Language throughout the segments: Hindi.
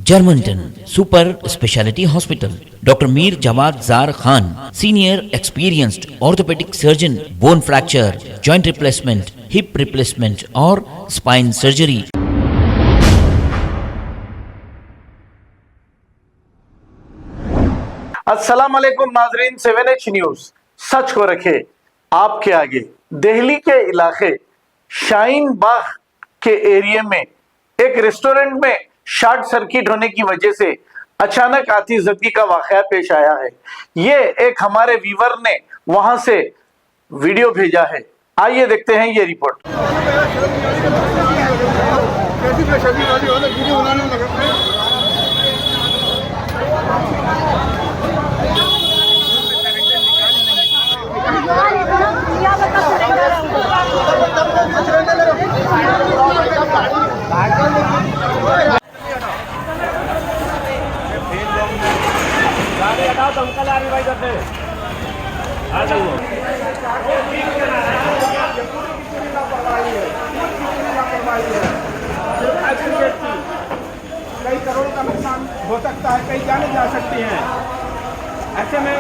Germanton super speciality hospital, doctor Mir Jawad Zar Khan, senior experienced orthopaedic surgeon, bone fracture, joint replacement, hip replacement और स्पाइन सर्जरी। अस्सलाम वालेकुम नाजरीन, 7H न्यूज सच को रखे आपके आगे। दिल्ली के इलाके शाहीन बाग के एरिया में एक रेस्टोरेंट में शॉर्ट सर्किट होने की वजह से अचानक आतिशबाजी का वाकया पेश आया है। ये एक हमारे व्यूवर ने वहां से वीडियो भेजा है, आइए देखते हैं ये रिपोर्ट। कई करोड़ों का नुकसान हो सकता है, कई जाने जा सकती हैं। ऐसे में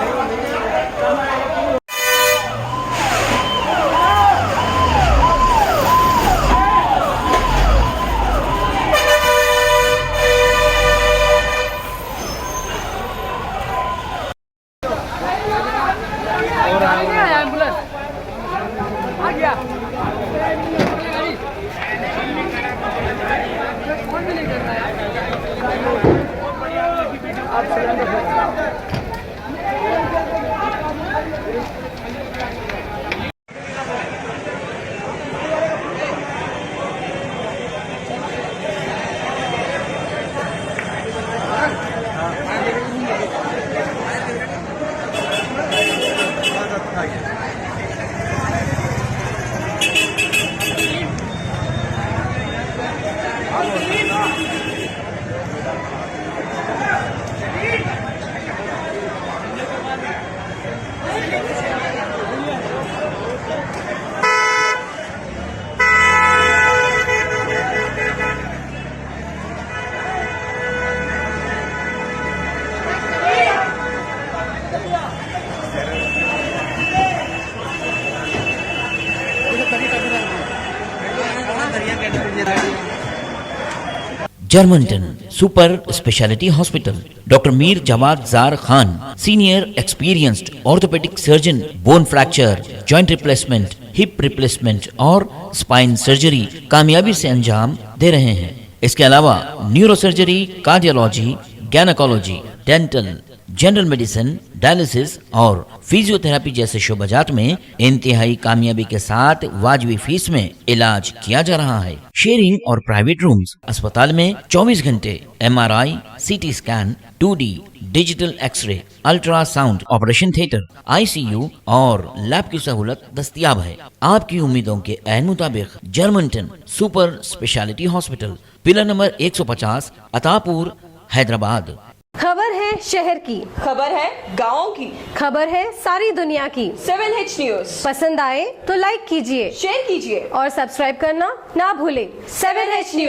Germanten super speciality hospital, doctor Mir Jawad Zar Khan, senior experienced orthopaedic surgeon, bone fracture, joint replacement, hip replacement और स्पाइन सर्जरी कामयाबी से अंजाम दे रहे हैं। इसके अलावा neuro surgery, cardiology, gynaecology, dental, general medicine, dialysis और फिजियोथेरेपी जैसे शोबाजात में इंतहाई कामयाबी के साथ वाजबी फीस में इलाज किया जा रहा है। शेयरिंग और प्राइवेट रूम्स, अस्पताल में 24 घंटे MRI, CT scan, 2D digital x ray, ultrasound, operation theatre, ICU और लैब की सहूलत दस्तयाब है। आपकी उम्मीदों के ऐन मुताबिक Germanten super speciality hospital, pillar number 150, Attapur, Hyderabad. खबर है शहर की, खबर है गाँव की, खबर है सारी दुनिया की। 7H न्यूज पसंद आए तो लाइक कीजिए, शेयर कीजिए और सब्सक्राइब करना ना भूलें। 7H news.